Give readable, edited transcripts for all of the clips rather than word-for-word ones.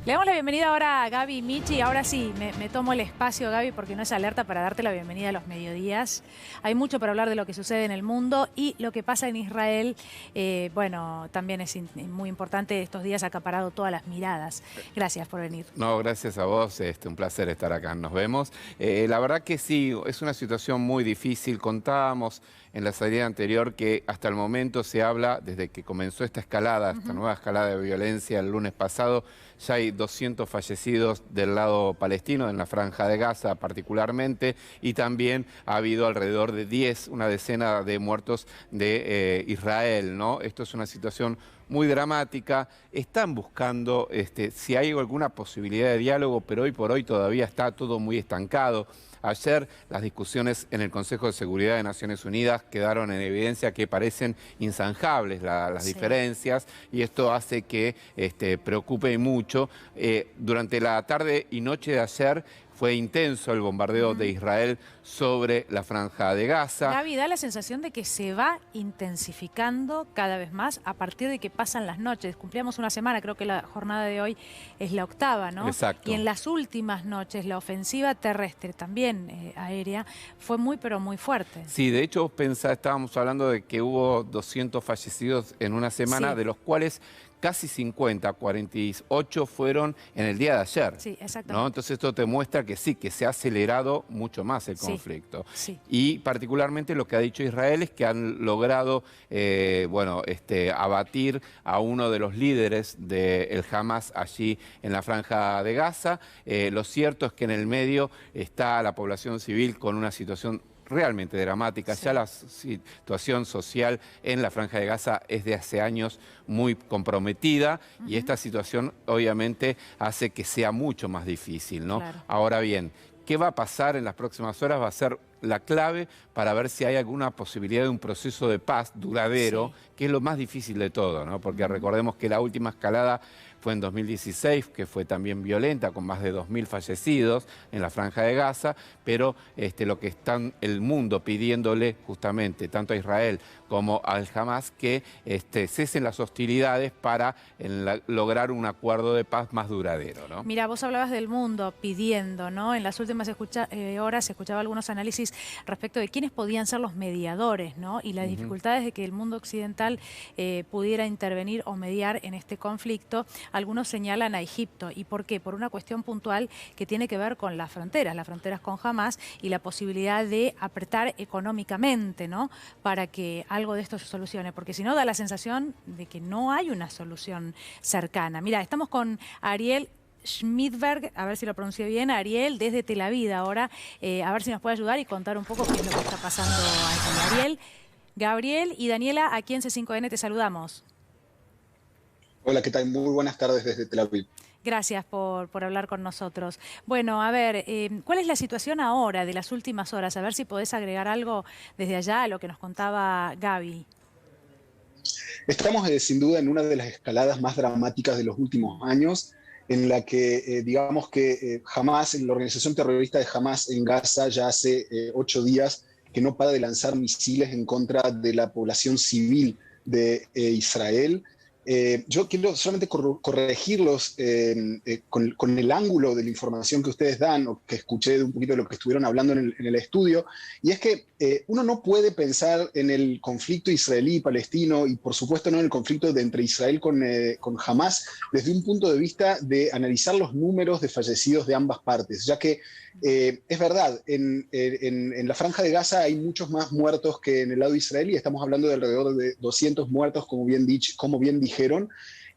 Le damos la bienvenida ahora a Gaby Michi. Ahora sí, me tomo el espacio, Gaby, porque no es alerta para darte la bienvenida a los mediodías. Hay mucho para hablar de lo que sucede en el mundo y lo que pasa en Israel. Bueno, también es muy importante. Estos días ha acaparado todas las miradas. Gracias por venir. No, gracias a vos, un placer estar acá, nos vemos. La verdad que sí, es una situación muy difícil. Contábamos en la salida anterior que hasta el momento se habla, desde que comenzó esta escalada, esta nueva escalada de violencia el lunes pasado, ya hay 200 fallecidos del lado palestino, en la Franja de Gaza particularmente, y también ha habido alrededor de 10, una decena de muertos de Israel, ¿no? Esto es una situación muy dramática. Están buscando si hay alguna posibilidad de diálogo, pero hoy por hoy todavía está todo muy estancado. Ayer las discusiones en el Consejo de Seguridad de Naciones Unidas quedaron en evidencia que parecen inzanjables las diferencias, y esto hace que preocupe mucho. Durante la tarde y noche de ayer fue intenso el bombardeo de Israel sobre la Franja de Gaza. Gaby, da la sensación de que se va intensificando cada vez más a partir de que pasan las noches. Cumplíamos una semana, creo que la jornada de hoy es la octava, ¿no? Exacto. Y en las últimas noches la ofensiva terrestre, también aérea, fue muy pero muy fuerte. Sí, de hecho estábamos hablando de que hubo 200 fallecidos en una semana, Sí. de los cuales casi 50, 48 fueron en el día de ayer. Sí, exactamente. ¿No? Entonces esto te muestra que sí, que se ha acelerado mucho más el conflicto. Sí. Y particularmente lo que ha dicho Israel es que han logrado abatir a uno de los líderes del Hamas allí en la Franja de Gaza. Lo cierto es que en el medio está la población civil con una situación realmente dramática. Ya la situación social en la Franja de Gaza es de hace años muy comprometida, y esta situación obviamente hace que sea mucho más difícil, ¿no? Claro. Ahora bien, ¿qué va a pasar en las próximas horas? Va a ser la clave para ver si hay alguna posibilidad de un proceso de paz duradero, que es lo más difícil de todo, ¿no? Porque recordemos que la última escalada fue en 2016, que fue también violenta, con más de 2000 fallecidos en la Franja de Gaza, pero lo que está el mundo pidiéndole justamente, tanto a Israel como al Hamas, que cesen las hostilidades para lograr un acuerdo de paz más duradero, ¿no? Mira, vos hablabas del mundo pidiendo, ¿no? En las últimas horas escuchaba algunos análisis respecto de quiénes podían ser los mediadores, ¿no? Y las dificultades de que el mundo occidental pudiera intervenir o mediar en este conflicto. Algunos señalan a Egipto. ¿Y por qué? Por una cuestión puntual que tiene que ver con las fronteras con Hamas, y la posibilidad de apretar económicamente, ¿no? Para que algo de esto se solucione, porque si no da la sensación de que no hay una solución cercana. Mira, estamos con Ariel Schmidberg, a ver si lo pronuncio bien, Ariel, desde Tel Aviv ahora, a ver si nos puede ayudar y contar un poco qué es lo que está pasando aquí. Ariel, Gabriel y Daniela, aquí en C5N te saludamos. Hola, ¿qué tal? Muy buenas tardes desde Tel Aviv. Gracias por hablar con nosotros. Bueno, a ver, ¿cuál es la situación ahora de las últimas horas? A ver si podés agregar algo desde allá a lo que nos contaba Gaby. Estamos sin duda en una de las escaladas más dramáticas de los últimos años, en la que digamos que Hamas, la organización terrorista de Hamas en Gaza, ya hace 8 días que no para de lanzar misiles en contra de la población civil de Israel. Yo quiero solamente corregirlos con el ángulo de la información que ustedes dan, o que escuché de un poquito de lo que estuvieron hablando en el estudio, y es que uno no puede pensar en el conflicto israelí-palestino, y por supuesto no en el conflicto entre Israel con Hamas, desde un punto de vista de analizar los números de fallecidos de ambas partes, ya que es verdad, en la Franja de Gaza hay muchos más muertos que en el lado israelí. Estamos hablando de alrededor de 200 muertos, como bien dijeron,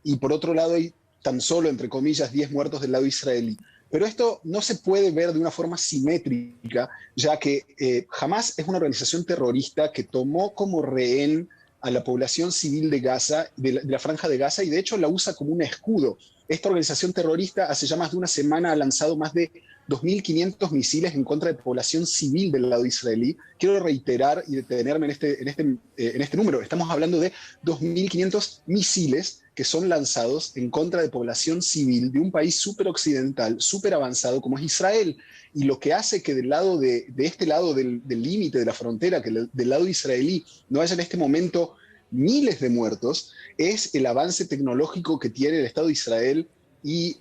y por otro lado hay tan solo, entre comillas, 10 muertos del lado israelí. Pero esto no se puede ver de una forma simétrica, ya que Hamas es una organización terrorista que tomó como rehén a la población civil de Gaza, de la Franja de Gaza, y de hecho la usa como un escudo. Esta organización terrorista hace ya más de una semana ha lanzado más de 2.500 misiles en contra de población civil del lado israelí. Quiero reiterar y detenerme en este número. Estamos hablando de 2.500 misiles que son lanzados en contra de población civil de un país súper occidental, súper avanzado como es Israel. Y lo que hace que de este lado del límite de la frontera, que del lado israelí no haya en este momento miles de muertos, es el avance tecnológico que tiene el Estado de Israel y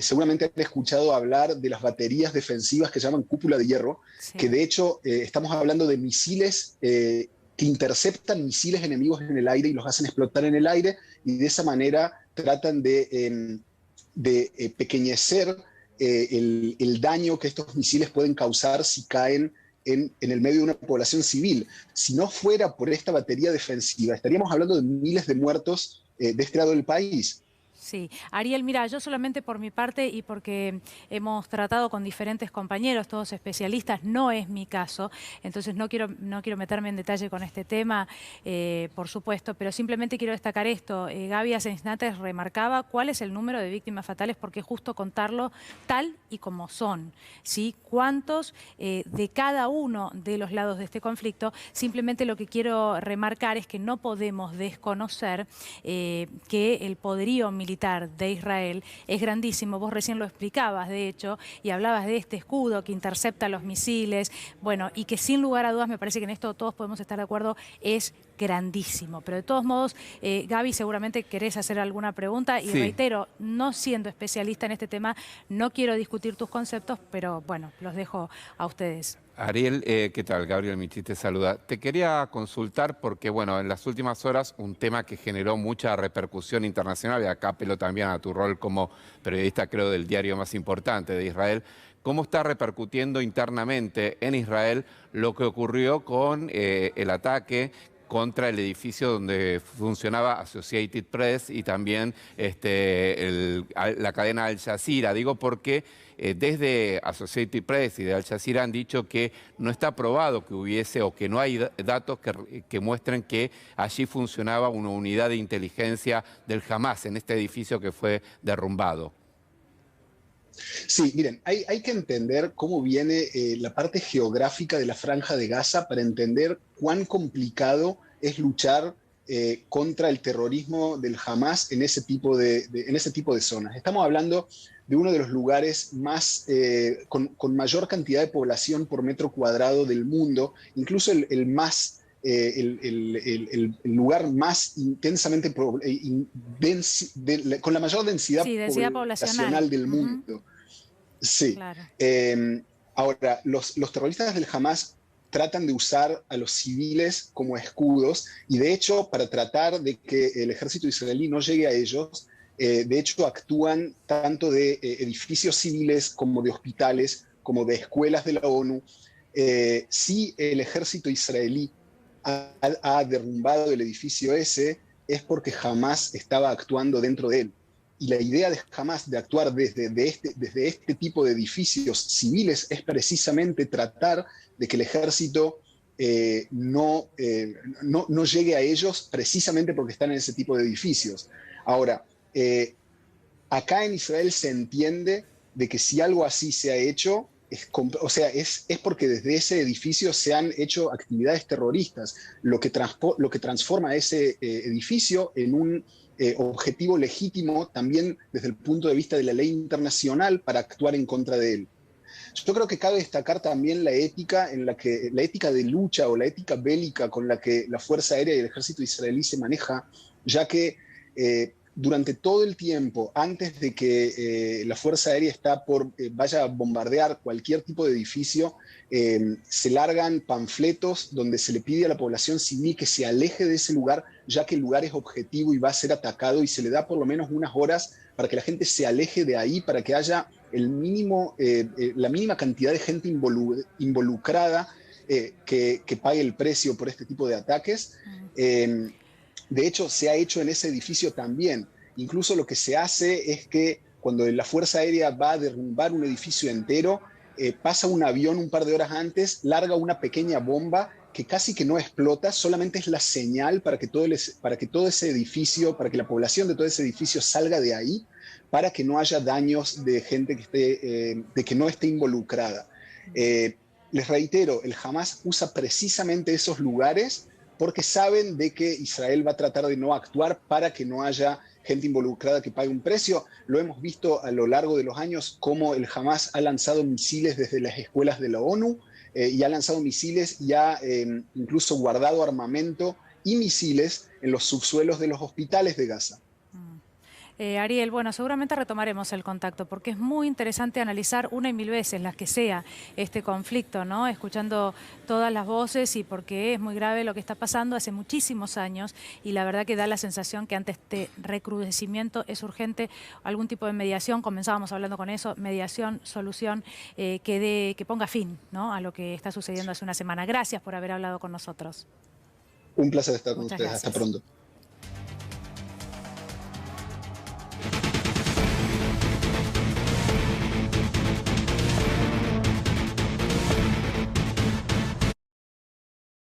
seguramente han escuchado hablar de las baterías defensivas que llaman cúpula de hierro, Sí. que de hecho estamos hablando de misiles que interceptan misiles enemigos en el aire y los hacen explotar en el aire, y de esa manera tratan de pequeñecer el daño que estos misiles pueden causar si caen en el medio de una población civil. Si no fuera por esta batería defensiva, estaríamos hablando de miles de muertos de este lado del país. Sí, Ariel, mira, yo solamente por mi parte y porque hemos tratado con diferentes compañeros, todos especialistas, no es mi caso, entonces no quiero meterme en detalle con este tema, por supuesto, pero simplemente quiero destacar esto. Gaby hace instantes remarcaba cuál es el número de víctimas fatales, porque es justo contarlo tal y como son, ¿sí? Cuántos de cada uno de los lados de este conflicto. Simplemente lo que quiero remarcar es que no podemos desconocer que el poderío militar de Israel es grandísimo. Vos recién lo explicabas, de hecho, y hablabas de este escudo que intercepta los misiles, bueno, y que sin lugar a dudas, me parece que en esto todos podemos estar de acuerdo, es grandísimo. Pero de todos modos, Gaby, seguramente querés hacer alguna pregunta y Sí. reitero, no siendo especialista en este tema, no quiero discutir tus conceptos, pero bueno, los dejo a ustedes. Ariel, ¿qué tal? Gabriel Michi te saluda. Te quería consultar porque, bueno, en las últimas horas un tema que generó mucha repercusión internacional, y acá apelo también a tu rol como periodista, creo, del diario más importante de Israel. ¿Cómo está repercutiendo internamente en Israel lo que ocurrió con el ataque contra el edificio donde funcionaba Associated Press y también la cadena Al Jazeera? Digo porque desde Associated Press y de Al Jazeera han dicho que no está probado que hubiese o que no hay datos que muestren que allí funcionaba una unidad de inteligencia del Hamas en este edificio que fue derrumbado. Sí, miren, hay que entender cómo viene la parte geográfica de la Franja de Gaza para entender cuán complicado es luchar contra el terrorismo del Hamas en ese tipo en ese tipo de zonas. Estamos hablando de uno de los lugares con mayor cantidad de población por metro cuadrado del mundo, incluso el lugar más intensamente con la mayor densidad, Sí, densidad poblacional del mundo. Sí. Claro. Ahora, los terroristas del Hamas tratan de usar a los civiles como escudos, y de hecho, para tratar de que el ejército israelí no llegue a ellos, de hecho actúan tanto de edificios civiles como de hospitales, como de escuelas de la ONU. Si el ejército israelí ha derrumbado el edificio ese, es porque Hamas estaba actuando dentro de él. Y la idea de Hamas de actuar desde este tipo de edificios civiles es precisamente tratar de que el ejército no llegue a ellos, precisamente porque están en ese tipo de edificios. Ahora, acá en Israel se entiende de que si algo así se ha hecho, es porque desde ese edificio se han hecho actividades terroristas, lo que transforma ese edificio en un objetivo legítimo también desde el punto de vista de la ley internacional para actuar en contra de él. Yo creo que cabe destacar también la ética de lucha o la ética bélica con la que la Fuerza Aérea y el Ejército israelí se maneja, ya que durante todo el tiempo, antes de que la Fuerza Aérea vaya a bombardear cualquier tipo de edificio, se largan panfletos donde se le pide a la población civil que se aleje de ese lugar, ya que el lugar es objetivo y va a ser atacado, y se le da por lo menos unas horas para que la gente se aleje de ahí, para que haya la mínima cantidad de gente involucrada que pague el precio por este tipo de ataques. De hecho, se ha hecho en ese edificio también. Incluso lo que se hace es que cuando la Fuerza Aérea va a derrumbar un edificio entero, pasa un avión un par de horas antes, larga una pequeña bomba que casi que no explota, solamente es la señal para que todo ese edificio, para que la población de todo ese edificio salga de ahí, para que no haya daños de gente de que no esté involucrada. Les reitero, el Hamas usa precisamente esos lugares porque saben de que Israel va a tratar de no actuar para que no haya gente involucrada que pague un precio. Lo hemos visto a lo largo de los años, cómo el Hamas ha lanzado misiles desde las escuelas de la ONU y ha lanzado misiles y ha incluso guardado armamento y misiles en los subsuelos de los hospitales de Gaza. Ariel, bueno, seguramente retomaremos el contacto porque es muy interesante analizar una y mil veces, las que sea, este conflicto, ¿no? Escuchando todas las voces y porque es muy grave lo que está pasando hace muchísimos años y la verdad que da la sensación que ante este recrudecimiento es urgente algún tipo de mediación. Comenzábamos hablando con eso, mediación, solución, que ponga fin, ¿no?, a lo que está sucediendo hace una semana. Gracias por haber hablado con nosotros. Un placer estar con Muchas ustedes. Hasta gracias. pronto.